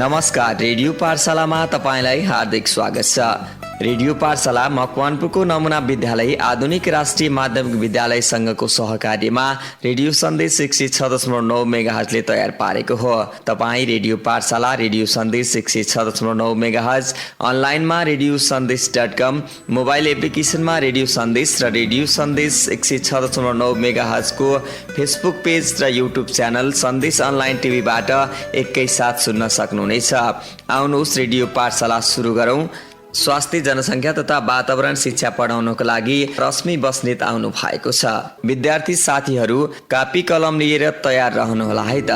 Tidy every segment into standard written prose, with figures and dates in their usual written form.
नमस्कार, रेडियो पाठशालामा तपाईलाई हार्दिक स्वागत छ। रेडियो पाठशाला मकवानपुरको नमुना विद्यालय आधुनिक राष्ट्रिय माध्यमिक विद्यालय संघको सहकार्यमा रेडियो सन्देश 106.9 मेगाहर्जले तयार पारेको हो। तपाईँ रेडियो पाठशाला, रेडियो सन्देश 106.9 मेगाहर्ज, अनलाइनमा रेडियो सन्देश.com, मोबाइल एप्लिकेसनमा रेडियो सन्देश र रेडियो सन्देश 106.9 मेगाहर्जको फेसबुक पेज र युट्युब च्यानल सन्देश अनलाइन टिभीबाट एकैसाथ सुन्न सक्नुहुनेछ। आउनुहोस् रेडियो पाठशाला सुरु गरौँ। स्वास्थ्य, जनसङ्ख्या तथा वातावरण शिक्षा पढाउनको लागि रश्मि बस्नेत आउनु भएको छ। विद्यार्थी साथीहरू कापी कलम लिएर तयार रहनुहोला है त।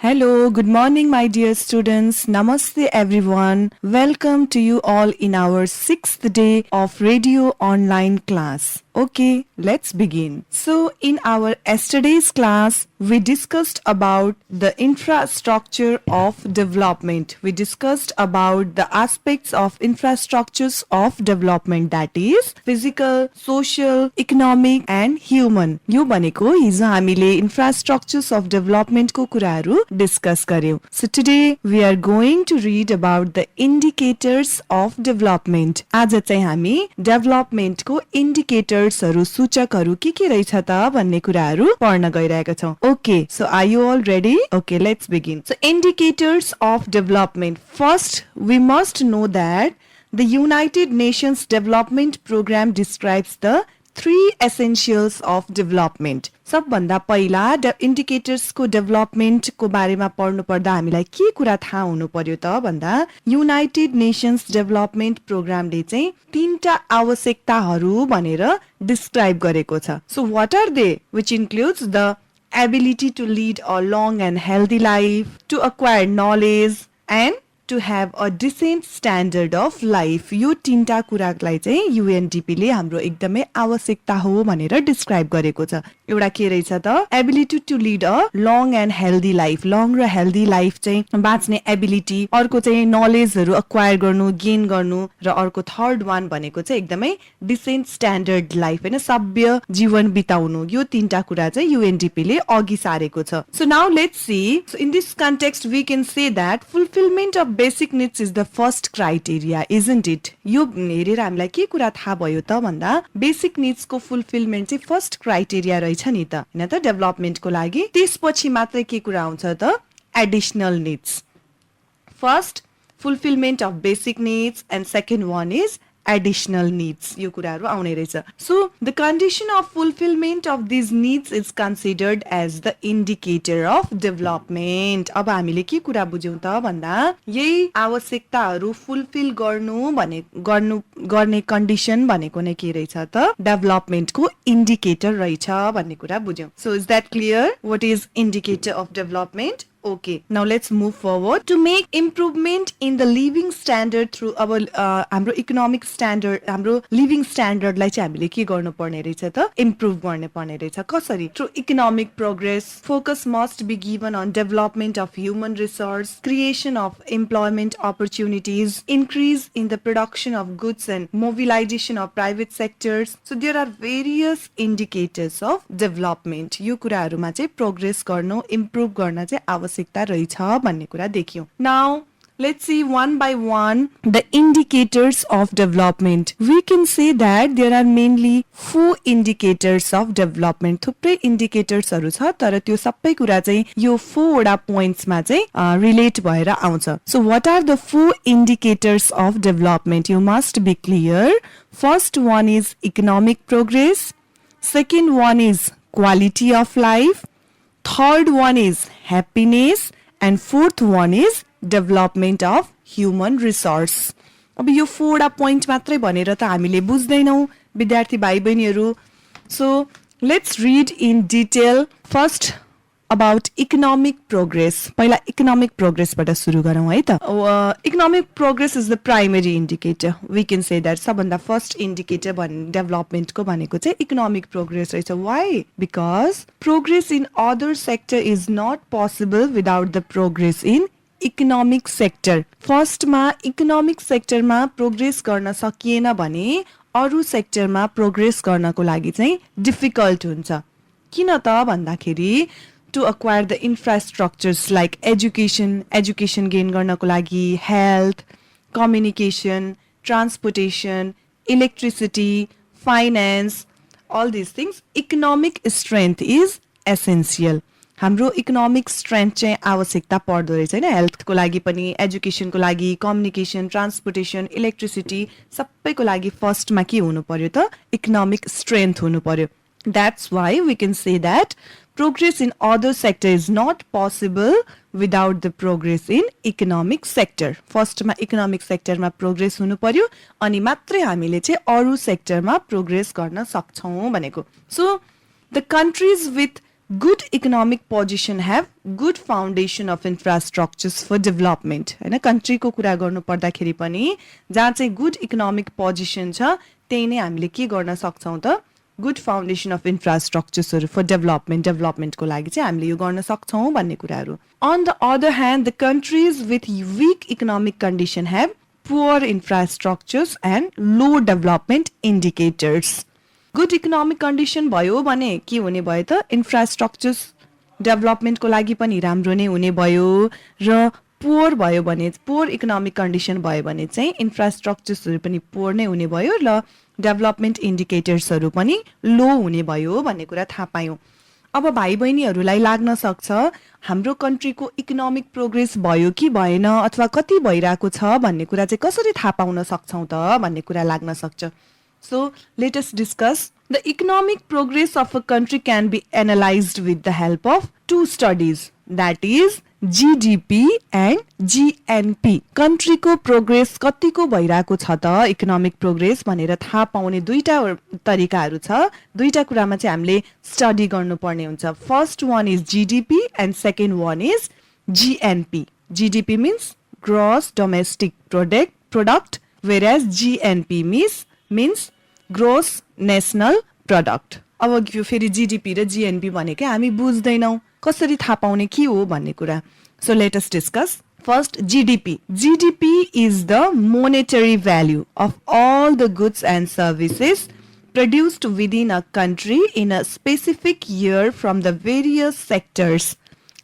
Hello, good morning my dear students. Namaste everyone. Welcome to you all in our 6th day of radio online class. Okay, let's begin. So in our yesterday's class, we discussed about the infrastructure of development. We discussed about the aspects of infrastructures of development, that is physical, social, economic and human. यो भनेको हिजो हामीले infrastructures of development को कुराहरू discuss गर्यौं. So today we are going to read about the indicators of development. आज चाहिँ हामी development को indicators सूचकहरू के रहेछ त भन्ने कुराहरू पढ्न गइरहेका छौं. Okay, so are you all ready? Okay, let's begin. So indicators of development. First, we must know that the United Nations Development Program describes the 3 essentials of development. सबभन्दा पहिला indicators को development को बारेमा पढ्नु पर्दा हामीलाई के कुरा थाहा हुनु पर्यो त भन्दा युनाइटेड नेशन्स डेभलपमेन्ट प्रोग्रामले चाहिँ 3टा आवश्यकताहरू भनेर डिस्क्राइब गरेको छ. So what are they? Which includes the ability to lead a long and healthy life, to acquire knowledge and to have a decent standard of life. यो 3टा कुरालाई चाहिँ UNDP ले हाम्रो एकदमै आवश्यकता हो भनेर डिस्क्राइब गरेको छ. एउटा के रहेछ त ability to lead a long and healthy life. Long र हेल्दी लाइफ चाहिँ बाँच्ने एबिलिटी, अर्को चाहिँ नलेजहरू अक्वायर गर्नु, गेन गर्नु र अर्को थर्ड वान भनेको चाहिँ एकदमै डिसेन्ट स्ट्यान्डर्ड लाइफ, हैन, सभ्य जीवन बिताउनु. यो 3टा कुरा चाहिँ UNDP ले अघि सारेको छ. So now let's see. So in this context we can say that fulfillment of basic needs is the first criteria, isn't it? यो हेरेर हामीलाई के कुरा थाहा भयो त भन्दा बेसिक निड्स को फुलफिलमेन्ट चाहिँ फर्स्ट क्राइटेरिया रहेछ नि त, हैन त, डेभलपमेन्ट को लागि. त्यसपछि मात्रै के कुरा आउँछ त additional needs. First fulfilment of basic needs and second one is additional needs. यो कुराहरू आउने रहेछ. So the condition of fulfillment of these needs is considered as the indicator of development. अब हामीले के कुरा बुझ्यौं त भन्दा यही आवश्यकताहरू फुलफिल गर्ने कन्डिसन भनेको नै के रहेछ त डेभलपमेन्ट को इन्डिकेटर रहेछ भन्ने कुरा बुझ्यौं. So is that clear? What is indicator of development? Okay, now let's move forward. To make improvement in the living standard through our हाम्रो economic standard, हाम्रो living standard लाई चाहिँ हामीले के गर्नु पर्ने रहेछ त इम्प्रुभ गर्ने पर्ने रहेछ. कसरी? Through economic progress, focus must be given on development of human resource, creation of employment opportunities, increase in the production of goods and mobilization of private sectors. So there are various indicators of development. यो कुराहरुमा चाहिँ progress गर्नु, improve गर्न चाहिँ आवश्यकता रहेछ भन्ने कुरा देखियौ. Now let's see one by one the indicators of development. We can say that there are mainly 4 indicators of development. थुप्रै इन्डिकेटर्सहरु छ तर त्यो सबै कुरा चाहिँ यो 4 वटा पोइन्ट्समा चाहिँ रिलेट भएर आउँछ. So what are the 4 indicators of development? You must be clear. First one is economic progress. Second one is quality of life. Third one is happiness and fourth one is development of human resource. अब यो 4 वटा point मात्रै भनेर त हामीले बुझ्दैनौ विद्यार्थी भाइ बहिनीहरु. So let's read in detail. First about economic progress. पहिला economic progress बाट सुरु गरौँ है त. Economic progress is the primary indicator. We can say that सबभन्दा first indicator development को भनेको चाहिँ economic progress रहेछ. Why? Because progress in other sector is not possible without the progress in economic sector. First मा economic sector मा progress गर्न सकिएन भने अरु सेक्टरमा प्रोग्रेस गर्नको लागि चाहिँ डिफिकल्ट हुन्छ. किन त भन्दाखेरि to acquire the infrastructures like education gain गर्नको लागि, health, communication, transportation, electricity, finance, all these things. Economic strength is essential. हाम्रो इकोनोमिक स्ट्रेन्थ चाहिँ आवश्यकता पर्दो रहेछ हैन, हेल्थको लागि पनि, एजुकेसनको लागि, कम्युनिकेसन, ट्रान्सपोर्टेसन, इलेक्ट्रिसिटी सबैको लागि फर्स्टमा के हुनु पर्यो त इकोनोमिक स्ट्रेन्थ हुनु पर्यो. That's why we can say that progress in other sector is not possible without the progress in economic sector. फर्स्टमा इकोनोमिक सेक्टरमा प्रोग्रेस हुनु पर्यो अनि मात्रै हामीले चाहिँ अरू सेक्टरमा प्रोग्रेस गर्न सक्छौं भनेको. So the countries with good economic position have good foundation of infrastructures for development. हैन, कन्ट्रीको कुरा गर्नु पर्दाखेरि पनि जहाँ चाहिँ गुड इकोनोमिक पोजिसन छ त्यही नै हामीले के गर्न सक्छौं त गुड फाउन्डेसन अफ इन्फ्रास्ट्रक्चर्सहरू फर डेभलपमेन्टको लागि चाहिँ हामीले यो गर्न सक्छौं भन्ने कुराहरू. On the other hand the countries with weak economic condition have poor infrastructures and low development indicators. Good economic condition भयो भने के हुने भयो त इन्फ्रास्ट्रक्चर्स डेभलपमेन्टको लागि पनि राम्रो नै हुने भयो र पुअर भयो भने पुअर इकोनोमिक कन्डिसन भयो भने चाहिँ इन्फ्रास्ट्रक्चर्सहरू पनि पुअर नै हुने भयो र डेभलपमेन्ट इन्डिकेटर्सहरू पनि लो हुने भयो भन्ने कुरा थाहा पायौँ. अब भाइ बहिनीहरूलाई लाग्न सक्छ हाम्रो कन्ट्रीको इकोनोमिक प्रोग्रेस भयो कि भएन अथवा कति भइरहेको छ भन्ने कुरा चाहिँ कसरी थाहा पाउन सक्छौं त भन्ने कुरा लाग्न सक्छ. So let us discuss. The economic progress of a country can be analyzed with the help of two studies, that is GDP and GNP. Country को progress कतिको भइरहेको छ त इकोनोमिक प्रोग्रेस भनेर थाहा पाउने दुईटा तरिकाहरू छ. दुईटा कुरामा चाहिँ हामीले स्टडी गर्नुपर्ने हुन्छ. First one is GDP and second one is GNP. GDP means gross domestic product whereas GNP means gross national product. अब यो फेरि जीडीपी र जीएनपी भनेकै हामी बुझ्दैनौ कसरी थाहा पाउने के हो भन्ने कुरा. So let us discuss. First GDP. GDP is the monetary value of all the goods and services produced within a country in a specific year from the various sectors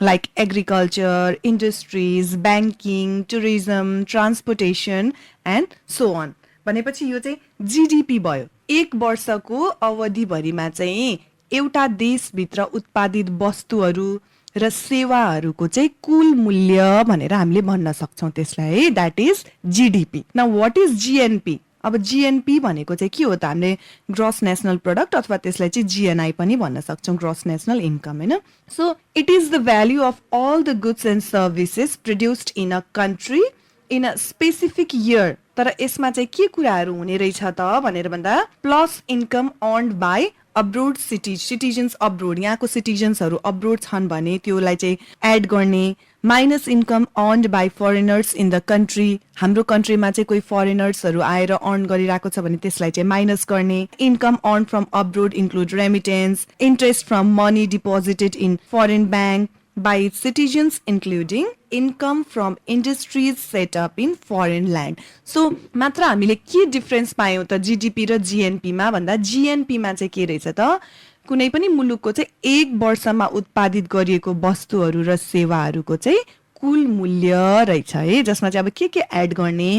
like agriculture, industries, banking, tourism, transportation and so on. भनेपछि यो चाहिँ GDP भयो. एक वर्षको अवधिभरिमा चाहिँ एउटा देशभित्र उत्पादित वस्तुहरू र सेवाहरूको चाहिँ कुल मूल्य भनेर हामीले भन्न सक्छौं त्यसलाई है. That is GDP. Now what is GNP? अब जीएनपी भनेको चाहिँ के हो त हामीले ग्रोस नेशनल प्रोडक्ट अथवा त्यसलाई चाहिँ जीएनआई पनि भन्न सक्छौं, ग्रोस नेशनल इन्कम हैन. So it is the value of all the goods and services produced in a country in a specific year. तर यसमा चाहिँ के कुराहरू हुने रहेछ त भनेर भन्दा plus income earned by abroad citizens abroad, यहाँको सिटिजन्सहरू अब्रोड छन् भने त्योलाई चाहिँ एड गर्ने, minus income earned by foreigners in the country. हाम्रो कन्ट्रीमा चाहिँ कोही फरेनर्सहरू आएर अर्न गरिरहेको छ भने त्यसलाई चाहिँ माइनस गर्ने. Income earn from abroad include remittance, interest from money deposited in foreign bank by its citizens including income from industries set up in foreign land. So मात्र हामीले के डिफरेन्स पायौं त जीडीपी र जीएनपी मा भन्दा जीएनपी मा चाहिँ के रहेछ त कुनै पनि मुलुकको चाहिँ एक वर्षमा उत्पादित गरिएको वस्तुहरू र सेवाहरूको चाहिँ कुल मूल्य रहेछ है, जसमा चाहिँ अब के एड गर्ने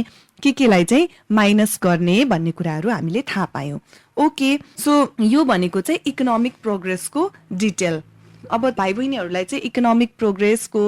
के लाई चाहिँ माइनस गर्ने भन्ने कुराहरू हामीले थाहा पायौं. ओके, सो यो भनेको चाहिँ इकोनोमिक प्रोग्रेसको डिटेल. अब भाइ बहिनीहरूलाई चाहिँ इकोनोमिक प्रोग्रेसको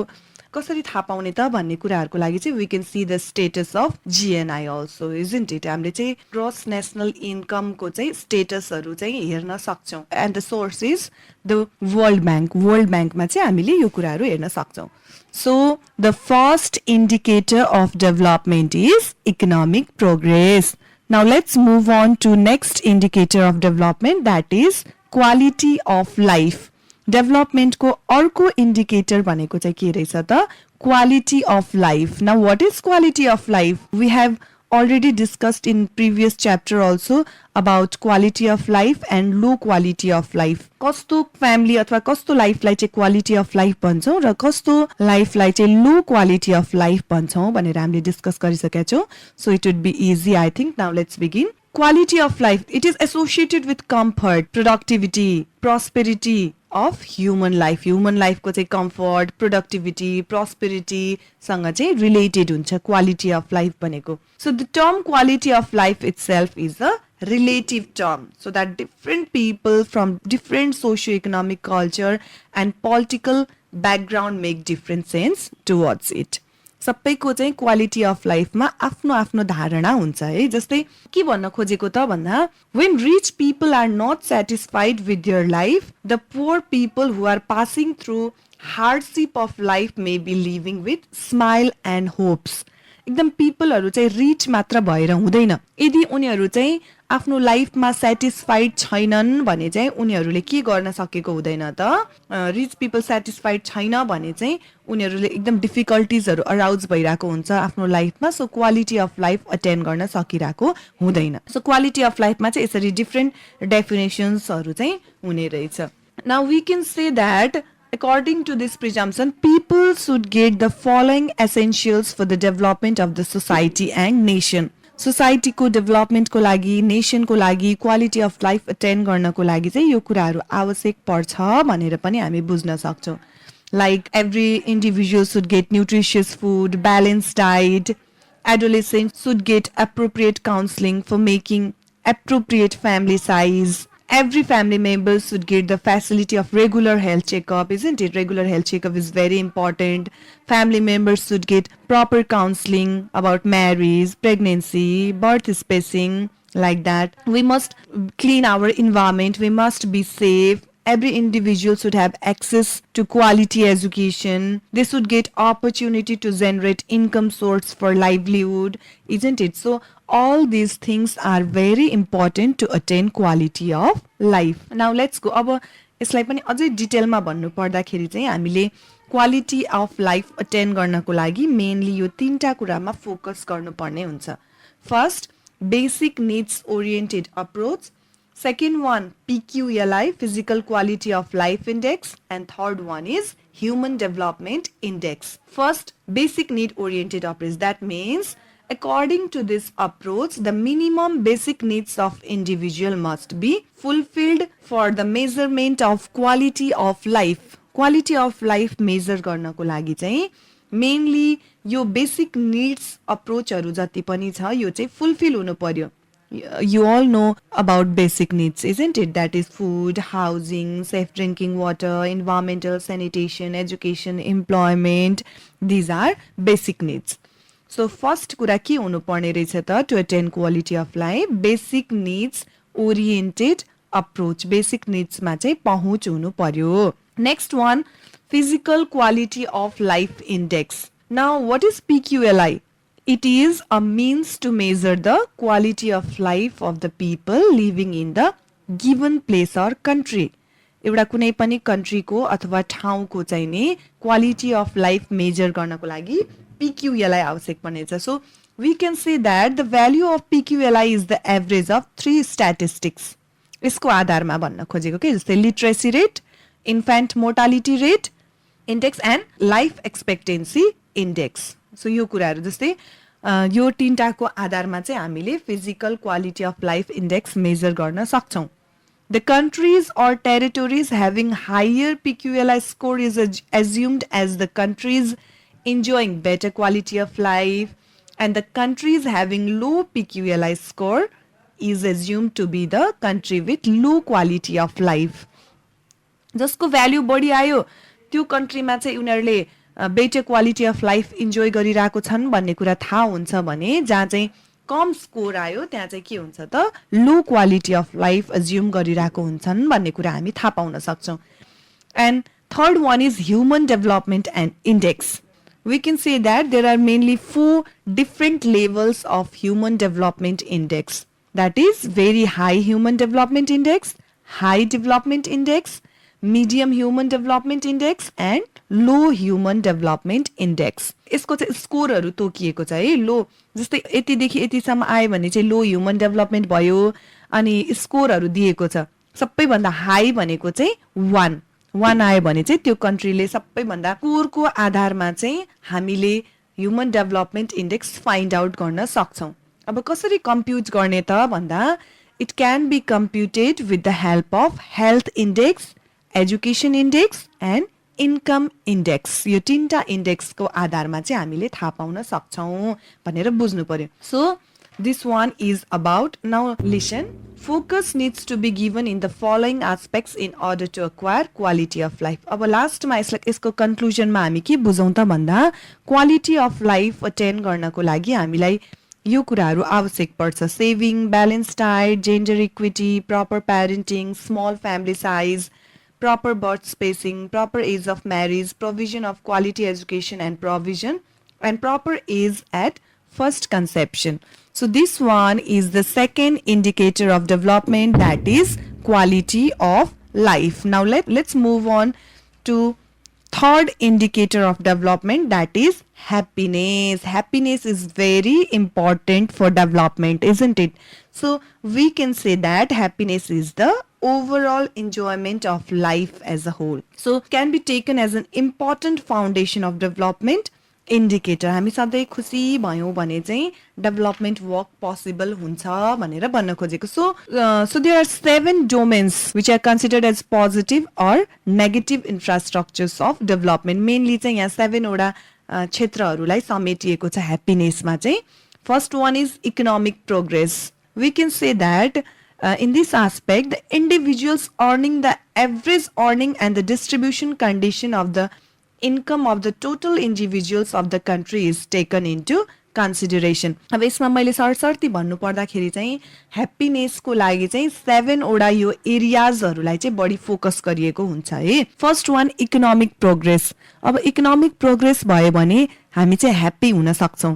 कसरी थाहा पाउने त भन्ने कुराहरूको लागि चाहिँ we can see the status of GNI also, isn't it. हामीले चाहिँ ग्रोस नेशनल इन्कमको चाहिँ स्टेटसहरू चाहिँ हेर्न सक्छौँ. And the source is the world bank. World ब्याङ्कमा चाहिँ हामीले यो कुराहरू हेर्न सक्छौँ. So the first indicator of development is economic progress. Now let's move on to next indicator of development, that is quality of life. डेभलपमेन्टको अर्को indicator भनेको चाहिँ के रहेछ त quality of life. Now what is quality of life? We have already discussed in previous chapter also about quality of life and low quality of life. कस्तो family अथवा कस्तो life लाई चाहिँ quality of life भन्छौं र कस्तो life लाई चाहिँ low quality of life भन्छौं भनेर हामीले डिस्कस गरिसकेका छौं. So it would be easy, I think. Now let's begin. Quality of life, it is associated with comfort, productivity, prosperity, of human life human लाइफको चाहिँ कम्फर्ट प्रोडक्टिभिटी प्रोस्पेरिटीसँग चाहिँ related हुन्छ quality of life भनेको so the term quality of life itself is a relative term so that different people from different socio-economic culture and political background make different sense towards it. सबैको चाहिँ quality of लाइफमा आफ्नो आफ्नो धारणा हुन्छ है जस्तै के भन्न खोजेको त भन्दा when rich people are not satisfied with their life the poor people who are passing through hardship of life may be living with smile and hopes. एकदम पिपलहरू चाहिँ रिच मात्र भएर हुँदैन यदि उनीहरू चाहिँ आफ्नो लाइफमा सेटिस्फाइड छैनन् भने चाहिँ उनीहरूले के गर्न सकेको हुँदैन त रिच पिपल सेटिस्फाइड छैन भने चाहिँ उनीहरूले एकदम डिफिकल्टिजहरू अराउज भइरहेको हुन्छ आफ्नो लाइफमा so quality of life attain गर्न सकिरहेको हुँदैन सो क्वालिटी अफ लाइफमा चाहिँ यसरी डिफ्रेन्ट डेफिनेसन्सहरू चाहिँ हुने रहेछ now we can say that According to this presumption, people should get the following essentials for the development of the society and nation. Society को development को लागि, nation को लागि, quality of life attain गर्नको लागि चाहिँ यो कुराहरू आवश्यक पर्छ भनेर पनि हामी बुझ्न सक्छौँ. Like every individual should get nutritious food, balanced diet. Adolescents should get appropriate counseling for making appropriate family size. Every family member should get the facility of regular health checkup, isn't it? Regular health checkup is very important. Family members should get proper counseling about marriage, pregnancy, birth spacing, like that. We must clean our environment. We must be safe. Every individual should have access to quality education. They should get opportunity to generate income source for livelihood, isn't it? So all these things are very important to attain quality of life. Now let's go. अब यसलाई पनि अझै डिटेलमा भन्नु पर्दाखेरि चाहिँ हामीले quality of life attain गर्नको लागि मेनली यो तीनटा कुरामा फोकस गर्नुपर्ने हुन्छ. First basic needs oriented approach. Second one, PQLI, Physical Quality of Life Index. And third one is Human Development Index. First, basic need oriented approach. That means, according to this approach, the minimum basic needs of individual must be fulfilled for the measurement of quality of life. Quality of life measure गर्नको लागि चाहिँ mainly यो basic needs approachहरू जति पनि छ यो चाहिँ fulfill हुनु पर्यो. You all know about basic needs, isn't it? That is food, housing, safe drinking water, environmental sanitation, education, employment. These are basic needs. So first कुरा के हुनु पर्ने रहेछ त to attain quality of life? Basic needs oriented approach. Basic needs मा चाहिँ पहुँच हुनु पर्यो. Next one, physical quality of life index. Now what is PQLI? It is a means to measure the quality of life of the people living in the given place or country. एउटा कुनै पनि कन्ट्रीको अथवा ठाउँको चाहिँ नि quality of life major गर्नको लागि PQLI आवश्यक पर्नेछ. So we can say that the value of PQLI is the average of 3 statistics. यसको आधारमा भन्न खोजेको के जस्तै literacy rate, infant mortality rate index and life expectancy index. So यो कुराहरू जस्तै यो तीनटाको आधारमा चाहिँ हामीले physical quality of life index measure गर्न सक्छौँ. The countries or territories having higher PQLI score is assumed as the countries enjoying better quality of life, and the countries having low PQLI score is assumed to be the country with low quality of life. जसको value बढी आयो त्यो कन्ट्रीमा चाहिँ उनीहरूले better quality of life enjoy गरिरहेको छन् भन्ने कुरा थाहा हुन्छ भने जहाँ चाहिँ कम स्कोर आयो त्यहाँ चाहिँ के हुन्छ त low quality of life assume गरिरहेको हुन्छन् भन्ने कुरा हामी थाहा पाउन सक्छौँ. And third one is human development and index. We can say that there are mainly 4 different levels of human development index. That is very high human development index, high development index, medium human development index and low human development index. यसको चाहिँ स्कोरहरू तोकिएको छ है. लो जस्तै यतिदेखि यतिसम्म आयो भने चाहिँ लो ह्युमन डेभलपमेन्ट भयो अनि स्कोरहरू दिएको छ. सबैभन्दा हाई भनेको चाहिँ 1 आयो भने चाहिँ त्यो कन्ट्रीले सबैभन्दा स्कोरको आधारमा चाहिँ हामीले human development index find out गर्न सक्छौँ. अब कसरी कम्प्युट गर्ने त भन्दा it can be computed with the help of health index, education index and income index, यो तीनटा इन्डेक्सको आधारमा चाहिँ हामीले थाहा पाउन सक्छौँ भनेर बुझ्नु पर्यो. So this one is about, now listen, focus needs to be given in the following aspects in order to acquire quality of life. अब लास्टमा यसको कन्क्लुजनमा हामी के बुझौँ त भन्दा क्वालिटी अफ लाइफ अटेन गर्नको लागि हामीलाई यो कुराहरू आवश्यक पर्छ. Saving, balance diet, gender equity, proper parenting, small family size, proper birth spacing, proper age of marriage, provision of quality education and provision, and proper age at first conception. So this one is the second indicator of development, that is quality of life. Now let's move on to third indicator of development, that is happiness. Happiness is very important for development, isn't it? So we can say that happiness is the overall enjoyment of life as a whole. So can be taken as an important foundation of development indicator. हामी सधैँ खुसी भयौँ भने चाहिँ development work possible हुन्छ भनेर भन्न खोजेको. So there are 7 domains which are considered as positive or negative infrastructures of development. Mainly चाहिँ यहाँ 7 वटा क्षेत्रहरूलाई समेटिएको छ ह्याप्पीनेसमा चाहिँ. First one is economic progress. We can say that in this aspect, the individuals earning the average earning and the distribution condition of the income of the total individuals of the country is taken into consideration. अब यसमा मैले सरसर्ती भन्नु पर्दाखेरि चाहिँ ह्याप्पीनेसको लागि चाहिँ 7 वटा यो एरियाजहरूलाई चाहिँ बढी फोकस गरिएको हुन्छ है. First one economic progress. अब इकोनोमिक प्रोग्रेस भयो भने हामी चाहिँ ह्याप्पी हुन सक्छौँ.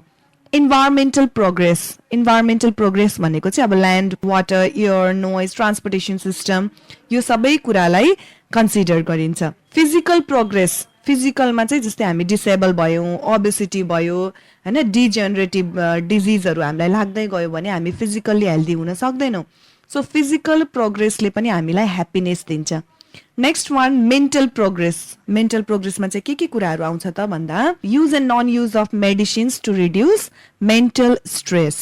Environmental progress. इन्भाइरोमेन्टल प्रोग्रेस भनेको चाहिँ अब land, water, air, noise, transportation system, यो सबै कुरालाई कन्सिडर गरिन्छ. Physical progress. फिजिकलमा चाहिँ जस्तै हामी डिसेबल भयौँ, ओबेसिटी भयो होइन, डिजेनरेटिभ डिजिजहरू हामीलाई लाग्दै गयो भने हामी फिजिकल्ली हेल्दी हुन सक्दैनौँ. सो फिजिकल प्रोग्रेसले पनि हामीलाई ह्याप्पीनेस दिन्छ. Next one mental progress. Mental प्रोग्रेसमा चाहिँ के कुराहरू आउँछ त भन्दा use and non use of medicines to reduce mental stress.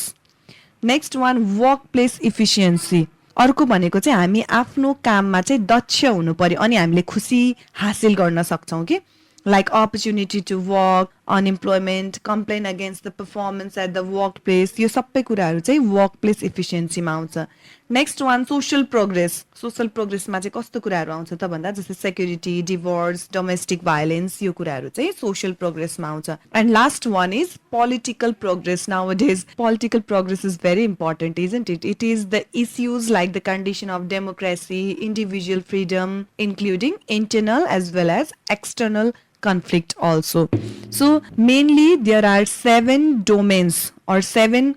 Next one workplace efficiency. अर्को भनेको चाहिँ हामी आफ्नो काममा चाहिँ दक्ष हुनु पर्यो अनि हामीले खुसी हासिल गर्न सक्छौँ कि. like opportunity to work, unemployment, complain against the performance at the workplace, यो सबै कुराहरू चाहिँ workplace efficiency मा आउँछ. Next one social progress. Social प्रोग्रेसमा चाहिँ कस्तो कुराहरू आउँछ त भन्दा जस्तै सेक्युरिटी, डिभोर्स, डोमेस्टिक भाइलेन्स, यो कुराहरू चाहिँ सोशल प्रोग्रेसमा आउँछ. And last one is political progress. Nowadays political progress is very important, isn't it? It is the issues like the condition of democracy, individual freedom, including internal as well as external conflict also. So mainly there are 7 domains or 7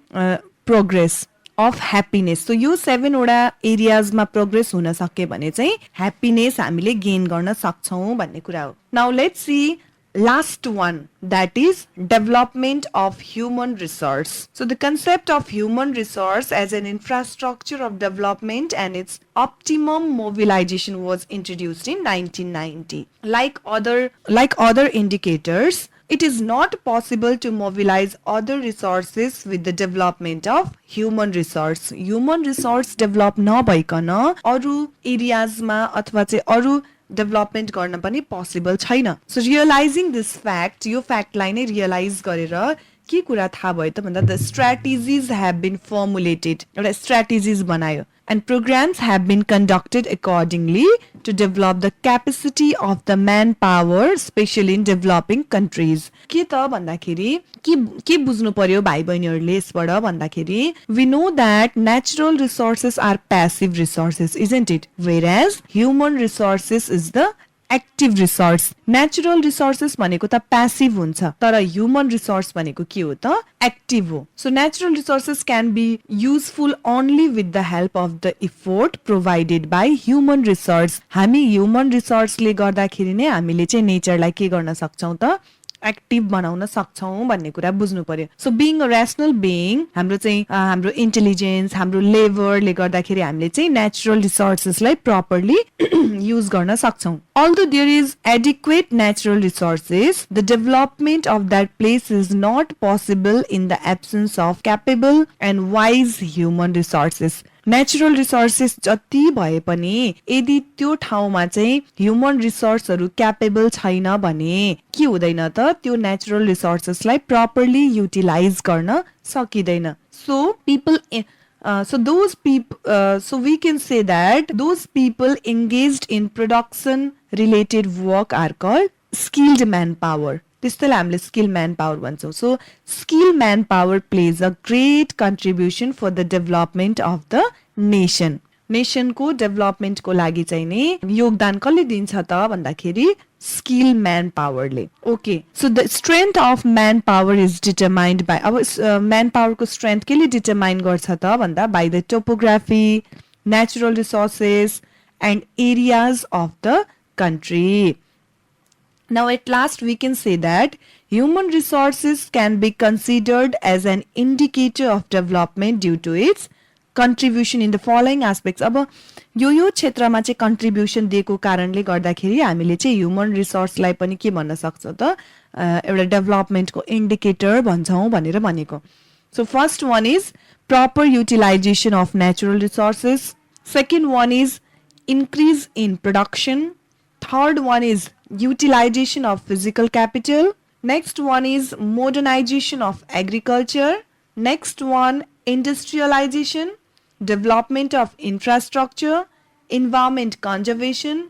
progress of happiness. So यो 7 वटा areas मा progress हुन सके भने चाहिँ ह्याप्पीनेस हामीले gain गर्न सक्छौं भन्ने कुरा हो. Now let's see last one, that is development of human resource. So the concept of human resource as an infrastructure of development and its optimum mobilization was introduced in 1990. Like other indicators, it is not possible to mobilize other resources with the development of human resource. Human resource develop नभइकन अरु areas मा अथवा चाहिँ अरु development गर्न पनि possible छैन. So realising this fact, यो फ्याक्टलाई नै रियलाइज गरेर के कुरा थाहा भयो त भन्दा द स्ट्र्याटेजिज हेभ बीन फर्मुलेटेड. एउटा स्ट्र्याटेजिज बनायो and programs have been conducted accordingly to develop the capacity of the manpower, especially in developing countries. के त भन्दाखेरि के बुझ्नु पर्यो भाइ बहिनीहरुले यसबाट भन्दाखेरि we know that natural resources are passive resources, isn't it? Whereas human resources is the active resource. Natural resources भनेको त passive हुन्छ तर human resource भनेको के हो त active हो. So natural resources can be useful only with the help of the effort provided by human resource. हामी human resource ले गर्दाखेरि नै हामीले चाहिँ नेचरलाई के गर्न सक्छौं त एक्टिभ बनाउन सक्छौं भन्ने कुरा बुझ्नु पर्यो. So being a rational being हाम्रो चाहिँ हाम्रो इन्टेलिजेन्स, हाम्रो लेबरले गर्दाखेरि हामीले चाहिँ नेचुरल रिसोर्सेसलाई प्रपरली युज गर्न सक्छौं. Although there is adequate natural resources, the development of that place is not possible in the absence of capable and wise human resources. Natural resources जति भए पनि यदि त्यो ठाउँमा चाहिँ ह्युमन रिसोर्सहरू क्यापेबल छैन भने के हुँदैन त त्यो नेचुरल रिसोर्सेसलाई प्रपरली युटिलाइज गर्न सकिँदैन so people so we can say that those people engaged in production related work are called skilled manpower. त्यसैलाई हामीले स्किल म्यान पावर भन्छौँ so skill manpower plays a great contribution for the development of the nation नेसनको डेभलपमेन्टको लागि चाहिँ नि योगदान कसले दिन्छ त भन्दाखेरि स्किल म्यान पावरले okay so the strength of manpower is determined by अब म्यान पावरको स्ट्रेन्थ केले डिटरमाइन गर्छ त भन्दा by the topography natural resources and areas of the country Now at last we can say that human resources can be considered as an indicator of development due to its contribution in the following aspects. अब यो क्षेत्रमा चाहिँ contribution दिएको कारणले गर्दाखेरि हामीले चाहिँ human रिसोर्सलाई पनि के भन्न सक्छ त एउटा डेभलपमेन्टको इन्डिकेटर भन्छौँ भनेर भनेको so first one is proper utilisation of natural resources second one is increase in production third one is utilization of physical capital. Next one is modernization of agriculture. Next one, industrialization, development of infrastructure, environment conservation,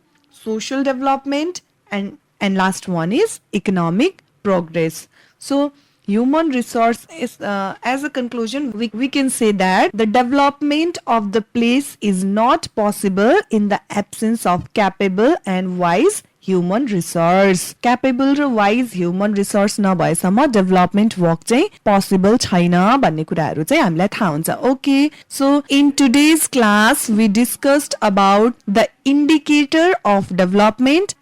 social development, and last one is economic progress. So human resource is as a conclusion we can say that the development of the place is not possible in the absence of capable and wise human resource capable र wise human resource नभएसम्म development work चाहिँ possible छैन भन्ने कुराहरू चाहिँ हामीलाई थाहा हुन्छ okay so in today's class we discussed about the indicator of development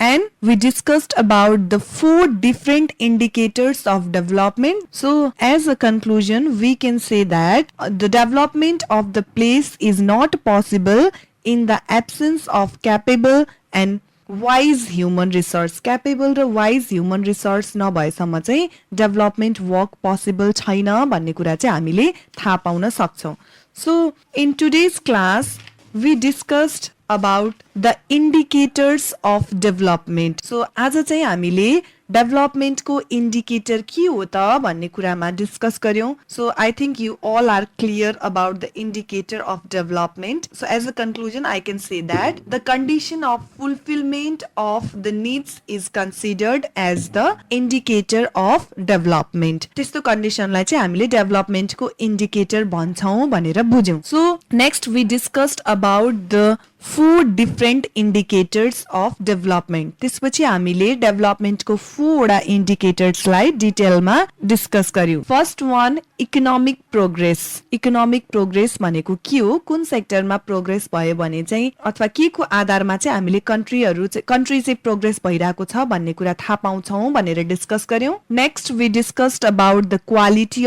and we discussed about the 4 different indicators of development. So as a conclusion we can say that the development of the place is not possible in the absence of capable and wise human resource capable र wise human resource नभएसम्म चाहिँ development work possible छैन भन्ने कुरा चाहिँ हामीले थाहा पाउन सक्छौँ so in today's class we discussed about the indicators of development so आज चाहिँ हामीले डेभलपमेन्टको इन्डिकेटर के हो त भन्ने कुरामा डिस्कस गर्यौं so I think you all are clear about the indicator of development so as a conclusion I can say that the condition of fulfilment of the needs is considered as the indicator of development त्यस्तो कन्डिसनलाई चाहिँ हामीले डेभलपमेन्टको indicator भन्छौं भनेर बुझ्यौं so next we discussed about the 4 different indicators of development. त्यसपछि हामीले डेभलपमेन्टको 4 वटा इन्डिकेटर्सलाई डिटेलमा डिस्कस गर्यौं first one economic progress economic progress भनेको के हो कुन सेक्टरमा प्रोग्रेस भयो भने चाहिँ अथवा के को आधारमा चाहिँ हामीले कन्ट्री चाहिँ प्रोग्रेस भइरहेको छ भन्ने कुरा थाहा पाउँछौं भनेर डिस्कस गर्यौं next we discussed about the quality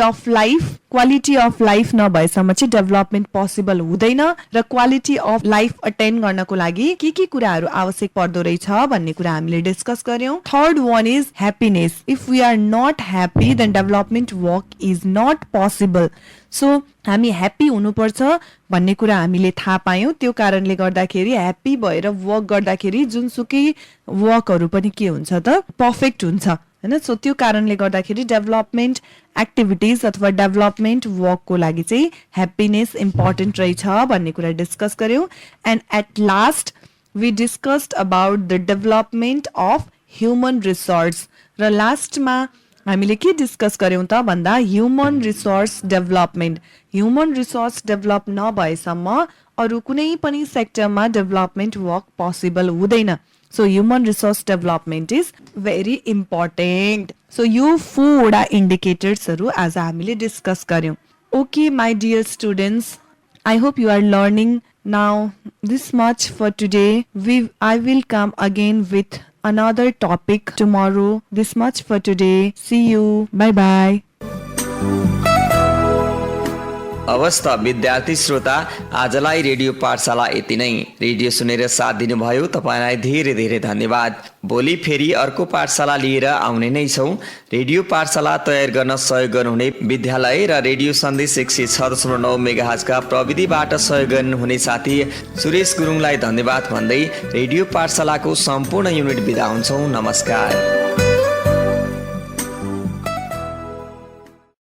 of life नभएसम्म चाहिँ डेभलपमेन्ट पोसिबल हुँदैन र क्वालिटी अफ लाइफ अटेन गर्नको लागि के कुराहरू आवश्यक पर्दो रहेछ भन्ने कुरा हामीले डिस्कस गर्यौं third one is happiness if we are not happy then development work is not possible so हामी ह्याप्पी हुनुपर्छ भन्ने कुरा हामीले थाहा पायौं त्यो कारणले गर्दाखेरि ह्याप्पी भएर वर्क गर्दाखेरि जुनसुकै वर्कहरू पनि के हुन्छ त परफेक्ट हुन्छ हैन सो त्यो कारणले गर्दाखेरि डेभलपमेन्ट एक्टिभिटीज अथवा डेभलपमेन्ट वर्कको लागि चाहिँ ह्याप्पीनेस इम्पोर्टेन्ट रहेछ भन्ने कुरा डिस्कस गर्यौं and at last we discussed about the development of human resource र लास्टमा हामीले के डिस्कस गर्यौं त भन्दा ह्युमन रिसोर्स डेभलप नभएसम्म अरु कुनै पनि सेक्टरमा डेभलपमेन्ट वर्क पोसिबल हुँदैन So human resource development is very important. So यो 4 वटा indicatorsहरु आज हामीले डिस्कस गर्यौं. Okay my dear students, I hope you are learning now this much for today. I will come again with another topic tomorrow. This much for today. See you. Bye bye. अवस्त विद्यार्थी श्रोता, आजलाई radio पाठशाला यति नै। Radio सुनेर साथ दिनुभयो, तपाईँलाई धेरै धेरै धन्यवाद। भोलि फेरि अर्को पाठशाला लिएर आउने नै छौँ। रेडियो पाठशाला तयार गर्न सहयोग गर्नुहुने विद्यालय र रेडियो सन्देश 106.9 मेगाहर्जका प्रविधिबाट सहयोग गर्नुहुने साथी सुरेश गुरुङलाई धन्यवाद भन्दै रेडियो पाठशालाको सम्पूर्ण युनिट बिदा हुन्छौँ। नमस्कार।